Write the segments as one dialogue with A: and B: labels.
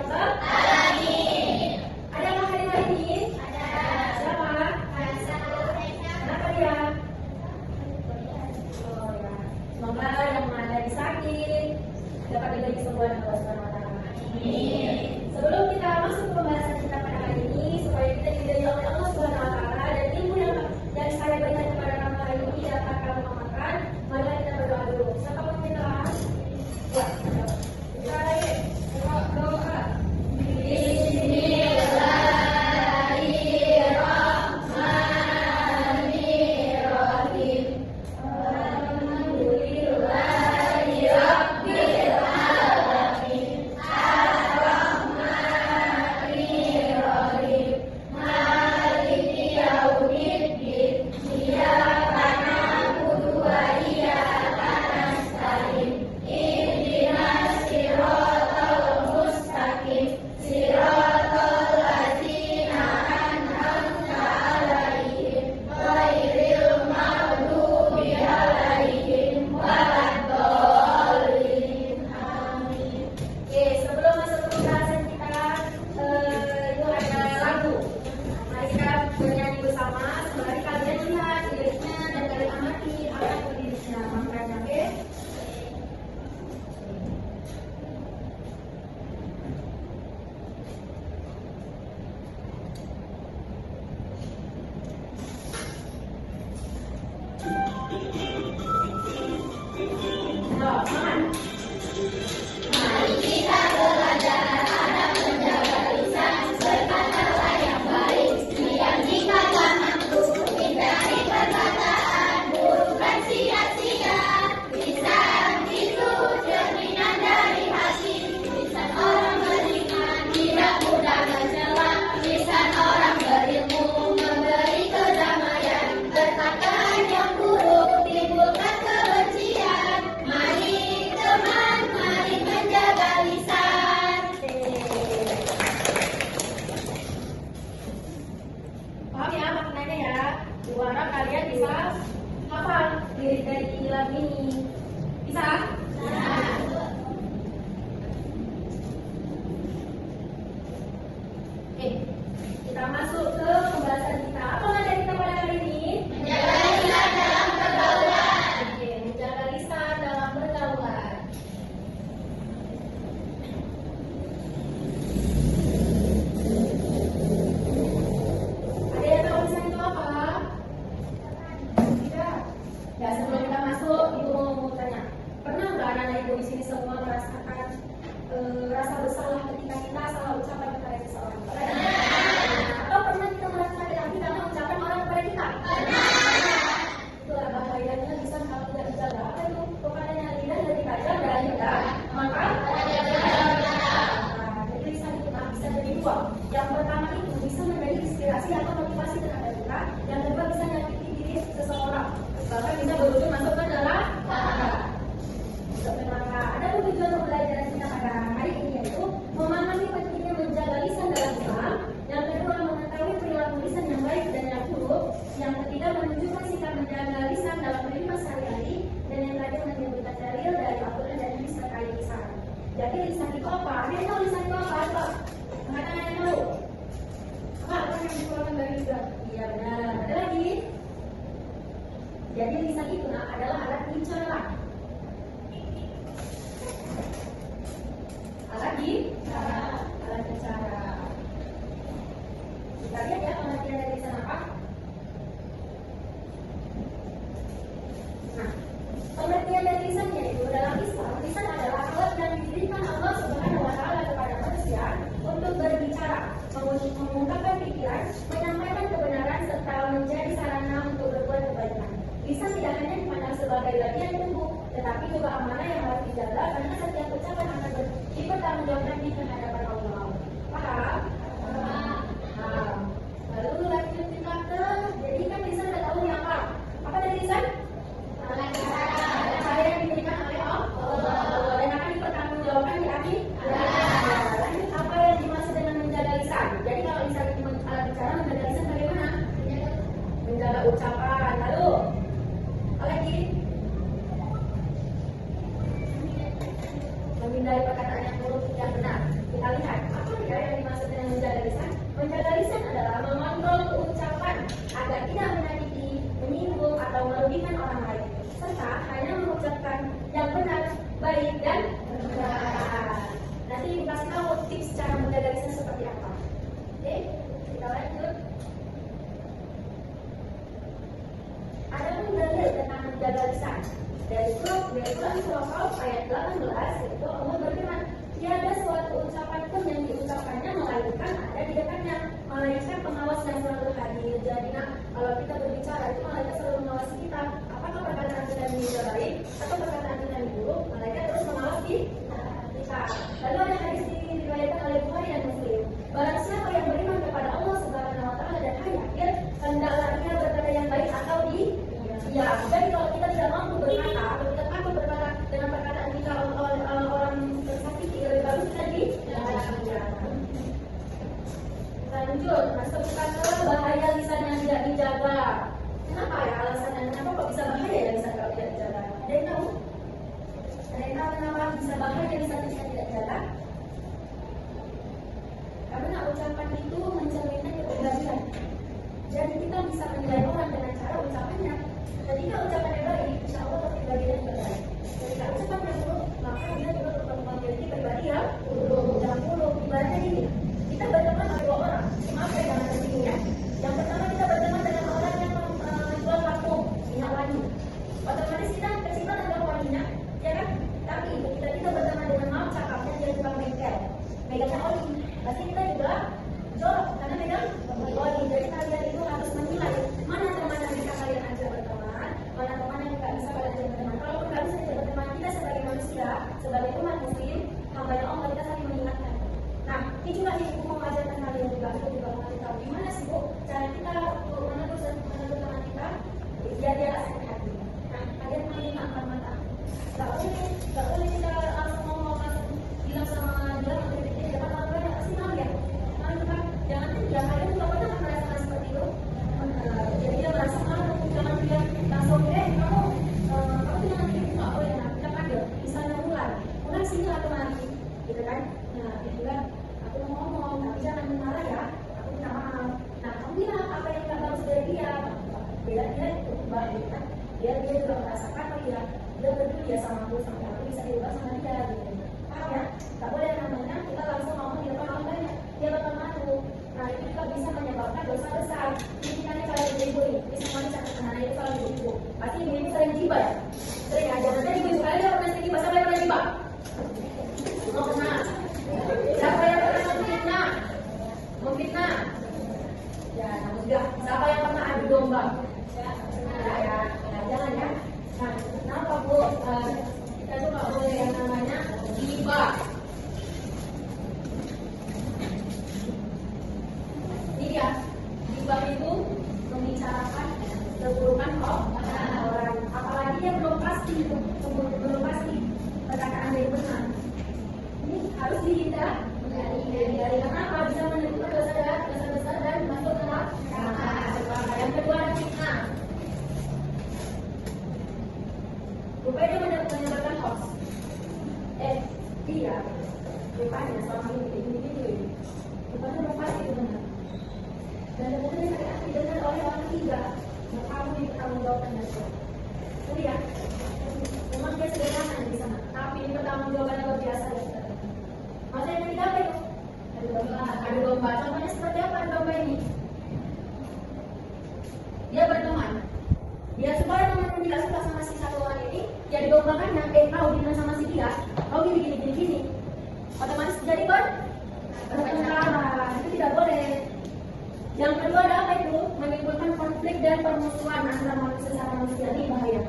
A: yang terbaik. Ada yang hadir hari ini? Ada. Siapa? Kenapa dia? Oh ya. Semoga yang mengalami sakit dapat diberi kesembuhan Allah Subhanahu wa taala. Amin. Sebelum kita masuk ke pembahasan kita pada hari ini, supaya kita diridhai oleh Allah Subhanahu wa taala dan ilmu yang saya berikan kepada kamu hari ini dapat kamu amalkan, mari kita berdoa dulu. Siapa pun kita bahas? Ya, kita doa. Kita masuk ke pembahasan kita. Apa materi kita pada hari ini? Menjaga lisan dalam pergaulan. Oke, menjaga lisan dalam pergaulan. Ada yang tahu lisan itu apa? Tidak. Ya, sebelum kita masuk, ibu mau tanya. Pernah nggak anak-anak ibu di sini semua merasakan rasa bersalah ketika kita salah ucapan kepada seseorang? Yang pertama itu bisa menjadi inspirasi atau motivasi terhadap kita. Yang kedua bisa menyakiti diri seseorang, bahkan bisa berujung masuk ke neraka. Ada tujuan pembelajaran kita pada hari ini yaitu memahami pentingnya menjaga lisan dalam Islam. Yang kedua mengetahui perilaku lisan yang baik dan yang buruk. Yang ketiga menunjukkan sikap menjaga lisan dalam kehidupan sehari-hari. Dan yang terakhir menyebutkan dalil dari Al-Quran dan hadis terkait lisan. Jadi lisan itu apa? Ada yang tahu lisan itu apa? Mengatakan yang tahu? Apa yang dikeluarkan dari lisan? Iya benar. Ada lagi? Jadi lisan itu adalah alat bicara. Alat bicara. Kita lihat ya pengertian dari lisan apa? Nah, pengertian dari lisan yaitu dalam Islam, lisan adalah alat yang diberikan Allah Subhanahu wa taala kepada manusia untuk berbicara, mengungkapkan pikiran, menyampaikan kebenaran serta menjadi sarana untuk berbuat kebaikan. Lisan tidak hanya dipandang sebagai bagian tubuh, tetapi juga amanah yang harus dijaga karena setiap ucapan akan dipertanggungjawabkan di hadapan Allah. Paham? Paham. Lalu lanjut kita ke, jadi kan lisan sudah tahu nih apa? Apa dari lisan? Cara yang diberikan oleh Allah dan akan dipertanggungjawabkan di akhir. Lanjut, apa yang dimaksud dengan menjaga lisan? Jadi kalau lisan itu alat bicara, menjaga lisan bagaimana? Menjaga ucapan. Lalu apa lagi? Menghindari perkataan yang buruk yang benar. agar tidak menyakiti, menyinggung, atau merugikan orang lain, serta hanya mengucapkan yang benar, baik, dan benar. Nanti Ibu kasih tahu tips cara menjaga lisan seperti apa. Oke, kita lanjut. Ada pun dalil tentang menjaga lisan dari surat ayat 18, yaitu Allah berfirman, tiada suatu ucapan pun yang diucapkannya melainkan ada di dekatnya malaikat pengawas yang selalu hadir. Jadi kalau kita berbicara itu malaikat selalu mengawasi kita. Apakah perkataan kita ini baik atau perkataan kita ini buruk, malaikat terus mengawasi kita. Lalu ada hadis diriwayatkan oleh Bukhari dan Muslim. Barang siapa yang beriman kepada Allah Subhanahu wa taala dan hari akhir, hendaklah dia berkata yang baik atau ya. Jadi kalau kita tidak mampu berkata, atau kita takut berkata dengan perkataan kita orang tersakiti, lebih bagus kita lanjut, masukkan ke bahaya lisan yang tidak dijaga. Kenapa ya alasannya? Kenapa kok bisa bahaya ya lisan kalau tidak dijaga? Ada yang tahu? Ada yang tahu kenapa bisa bahaya lisan yang tidak dijaga? Karena ucapan itu mencerminkan kepribadian. Jadi kita bisa menilai orang dengan cara ucapannya. Ketika ucapannya baik, insya Allah kepribadiannya juga baik. Ketika ucapannya buruk, maka dia juga memiliki pribadi yang buruk. Ibaratnya ini, kita berteman dengan dua orang. Maaf ya, jangan tersinggung ya. Yang pertama kita berteman dengan orang yang menjual parfum minyak wangi. Otomatis kita tercipta dengan wanginya, ya kan? Tapi ketika kita berteman dengan maaf cakapnya dia tukang bengkel, megangnya oli, pasti kita juga jorok karena megang oli. Jadi kalian itu harus menilai mana teman yang bisa kalian ajak berteman, mana teman yang nggak bisa kalian ajak berteman. Kalau nggak bisa ajak berteman, kita sebagai manusia, sebagai umat muslim, hamba Allah, kita saling mengingatkan. Nah, ini juga ibu mau ajarkan kalian juga, kita juga mau kasih tahu gimana sih Bu cara kita untuk menegur teman kita biar dia sakit hati. Nah, kalian mengingat mata. Nggak boleh kita langsung ngomong bilang sama dia di depan orang lain, pasti malu ya. Malu kan? Jangan ya, kalian juga pernah merasakan seperti itu. Jadi dia merasa malu, jangan dia langsung kamu jangan gitu, nggak boleh. Nah, kita panggil, misalnya Mulan sini atau mari, gitu kan? Nah, itu kan aku mau ngomong, tapi jangan marah ya. Aku minta maaf. Nah, kamu bilang apa yang nggak bagus dari dia? Beda dia itu baik kan? Dia juga merasakan dia berdua ya sama aku, sampai aku bisa diubah sama dia gitu. Paham ya? Tak boleh namanya kita langsung ngomong di depan orang banyak, dia bakal malu. Nah, itu juga bisa menyebabkan dosa besar. Ini kita nih kalau ibu ini, ini semuanya catat anak itu kalau ibu. Pasti ibu sering jiba ya? Sering aja. Nanti ibu kalian udah pernah sering jiba, siapa yang pernah jiba? Oh, pernah. Siapa yang pernah memfitnah? Memfitnah? Ya, enggak. Siapa yang pernah adu domba? Ya, jangan ya. Nah, kenapa Bu? Kita tuh nggak boleh yang namanya gibah. Ini ya, gibah itu membicarakan keburukan orang. Apalagi dia belum pasti perkataan yang benar. Ini harus dihindari. Kenapa? Bisa menimbulkan dosa besar dan masuk ke neraka. Yang kedua ada fitnah. Rupanya menyebabkan hoax. Dia rupanya selama ini rupanya belum pasti itu benar. Dan kemudian saya didengar oleh orang ketiga, kamu dipertanggungjawabkan dan ya, memang dia sederhana di sana, tapi pertanggungjawabannya luar biasa. Masa yang ketiga apa itu? Adu domba. Contohnya seperti apa adu domba ini? Dia berteman. Dia supaya teman tidak suka sama si satu orang ini, dia didombakan yang tahu dia sama si dia, gini. Otomatis jadi berpencaran. Itu tidak boleh. Yang kedua ada apa itu? Menimbulkan konflik dan permusuhan antara manusia sama manusia. Ini bahaya.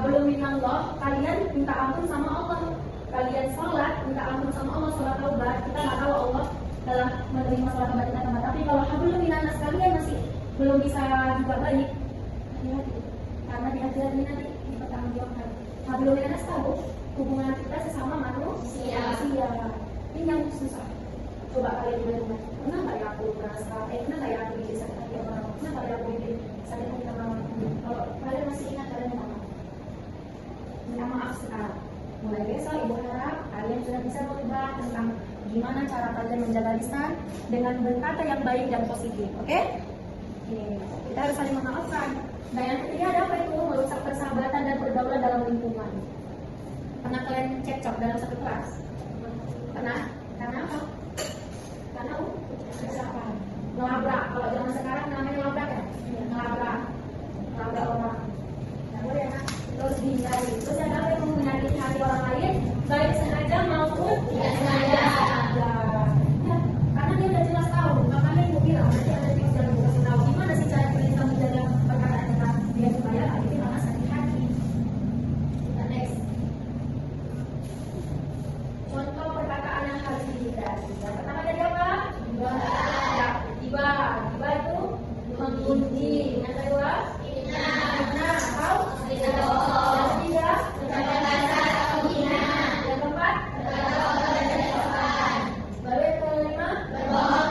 A: Belum minallah, kalian minta ampun sama Allah. Kalian sholat, minta ampun sama Allah, sholat taubat. Kita nggak tahu Allah dalam menerima sholat taubat kita teman. Tapi kalau belum minallah kalian masih belum bisa juga baik, hati-hati. Karena di akhirat ini nanti dipertanggungjawabkan. Belum minallah tahu hubungan kita sesama manusia. Ini yang susah. Coba kalian juga kenapa ya aku merasa, kenapa ya aku bikin sakit hati orang, kenapa ya aku bikin sakit hati orang. Kalau kalian masih ingat, kalian minta maaf sekarang. Mulai besok ibu harap kalian sudah bisa berubah tentang gimana cara kalian menjaga lisan dengan berkata yang baik dan positif. Oke? Nih, kita harus saling memaafkan. Nah, yang ketiga ada apa itu? Merusak persahabatan dan berdaulat dalam lingkungan. Pernah kalian cekcok dalam satu kelas? Pernah? Karena apa? Karena kesalahan. Ngelabrak. Kalau zaman sekarang namanya ngelabrak ya? Ngelabrak. Ngelabrak orang. Nah, boleh kan? Terus dihindari. Terus ada apa yang menyakiti hati orang lain? Baik sengaja maupun tidak sengaja. Ya, karena dia udah jelas tahu. Makanya ibu bilang nanti ada tips yang ibu kasih tahu. Gimana sih cara kita menjaga perkataan kita biar supaya hati kita nggak sakit hati. Kita next. Contoh perkataan yang harus dihindari. Yang pertama tadi apa? Tiba. Ya, tiba. Tiba itu menggunjing. Yang kedua? Nah, tahu? Yang ketiga? Yang keempat? Baru yang kelima?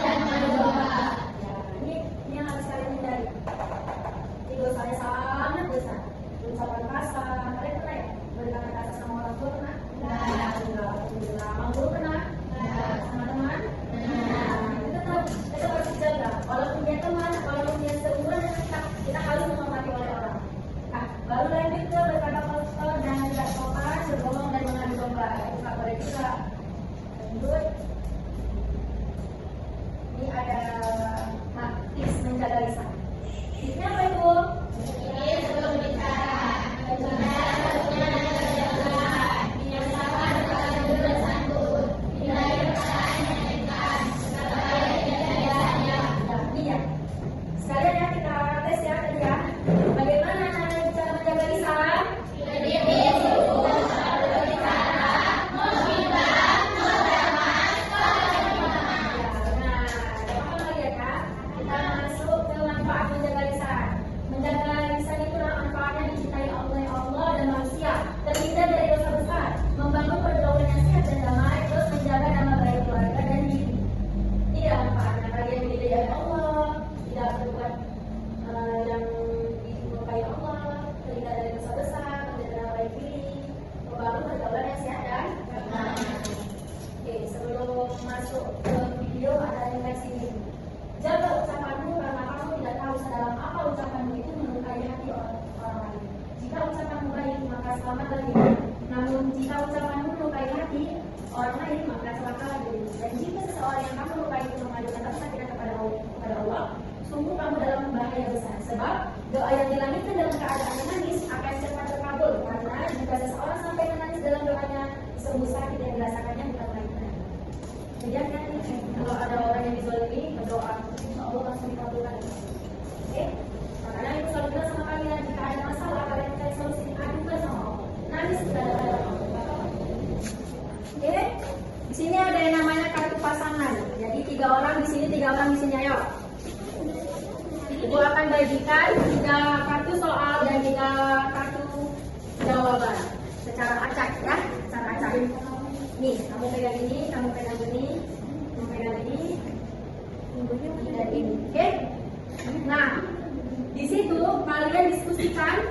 A: Ya, ini yang harus kalian hindari. Ini dosanya sangat besar. Ucapan kasar. Kalian pernah ya? Berkata kasar sama orang tua pernah? Sama guru pernah? Sama teman? Kita harus dijaga. Walaupun dia teman, walaupun dia seumuran kita harus menghormati oleh orang. Nah, baru lanjut ke berkata kotor dan tidak sopan, berbohong dan mengadu domba. Itu nggak boleh juga. Lanjut. Ini ada tips menjaga lisan. Tipsnya apa itu? Sebelum bicara. Sekalian ya kita tes ya tadi ya. Bagaimana cara menjaga lisan? Kita masuk ke manfaat menjaga lisan. Menjaga lisan itu manfaatnya dicintai oleh Allah dan manusia, terhindar dari dosa besar, membangun pergaulan yang sehat dan damai, terus menjaga nama baik keluarga dan diri. Iya manfaatnya kalian dididik Allah, tidak berbuat yang dimurkai Allah, terhindar dari dosa besar, menjaga nama baik diri, membangun pergaulan yang sehat dan damai. Oke, sebelum masuk ke video ada yang di sini. Jaga ucapanmu karena kamu tidak tahu sedalam apa ucapanmu itu melukai hati orang lain. Jika ucapanmu baik maka selamat bagi. Namun jika ucapanmu melukai hati orang lain maka celaka bagi. Dan jika seseorang yang kamu lukai itu mengajukan rasa tidak kepada Allah, sungguh kamu dalam bahaya besar. Sebab doa yang dilahirkan dalam keadaan menangis akan cepat terkabul. Karena jika seseorang sampai menangis dalam doanya, sungguh sakit yang dirasakannya bukan main-main. Jadi kalau ada orang yang dizalimi berdoa, insya Allah langsung dikabulkan. Oke? Makanya itu selalu bilang sama kalian, jika ada masalah kalian cari solusi, adukan sama Allah. Nangis tidak ada Allah. Oke? Di sini ada yang namanya kartu pasangan. Jadi 3 orang di sini, 3 orang di sini. Ayo. Ibu akan bagikan 3 kartu soal dan 3 kartu jawaban secara acak ya, secara acak. Nih, kamu pegang ini, kamu pegang ini, kamu pegang ini, dan ini. Oke? Nah, di situ kalian diskusikan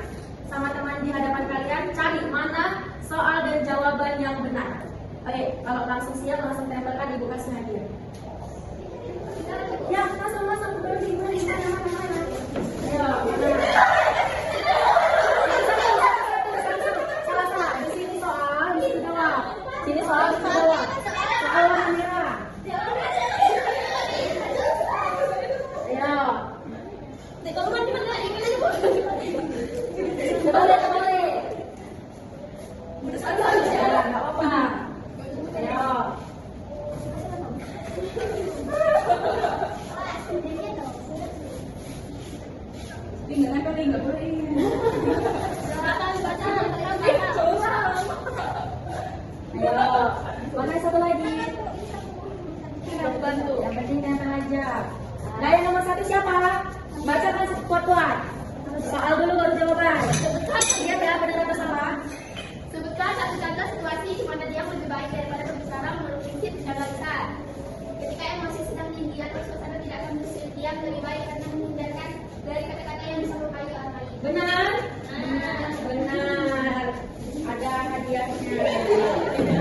A: sama teman di hadapan kalian, cari mana soal dan jawaban yang benar. Oke, kalau langsung siap, langsung tempelkan, ibu kasih hadiah. Ya, langsung berhenti, mana. Ayo, salah. Di sini soal, di sini jawab. Sini soal, di sini jawab. Soal warna merah. Ayo. Kamu kan cuma nanya ini aja, boleh. Ya, nggak apa-apa. Ayo. Tinggal nggak boleh. Ayo, mana satu lagi? Bantu. Yang penting nempel aja. Nah, yang nomor 1 siapa? Bacakan kuat-kuat. Soal dulu baru jawaban. Lihat ya, benar atau salah?
B: Sebutkan satu contoh situasi di mana diam lebih baik daripada berbicara menurut prinsip menjaga lisan. Ketika emosi sedang tinggi atau suasana tidak kondusif, diam lebih baik karena menghindarkan dari kata-kata yang bisa melukai orang lain.
A: Benar? Benar. Ada hadiahnya.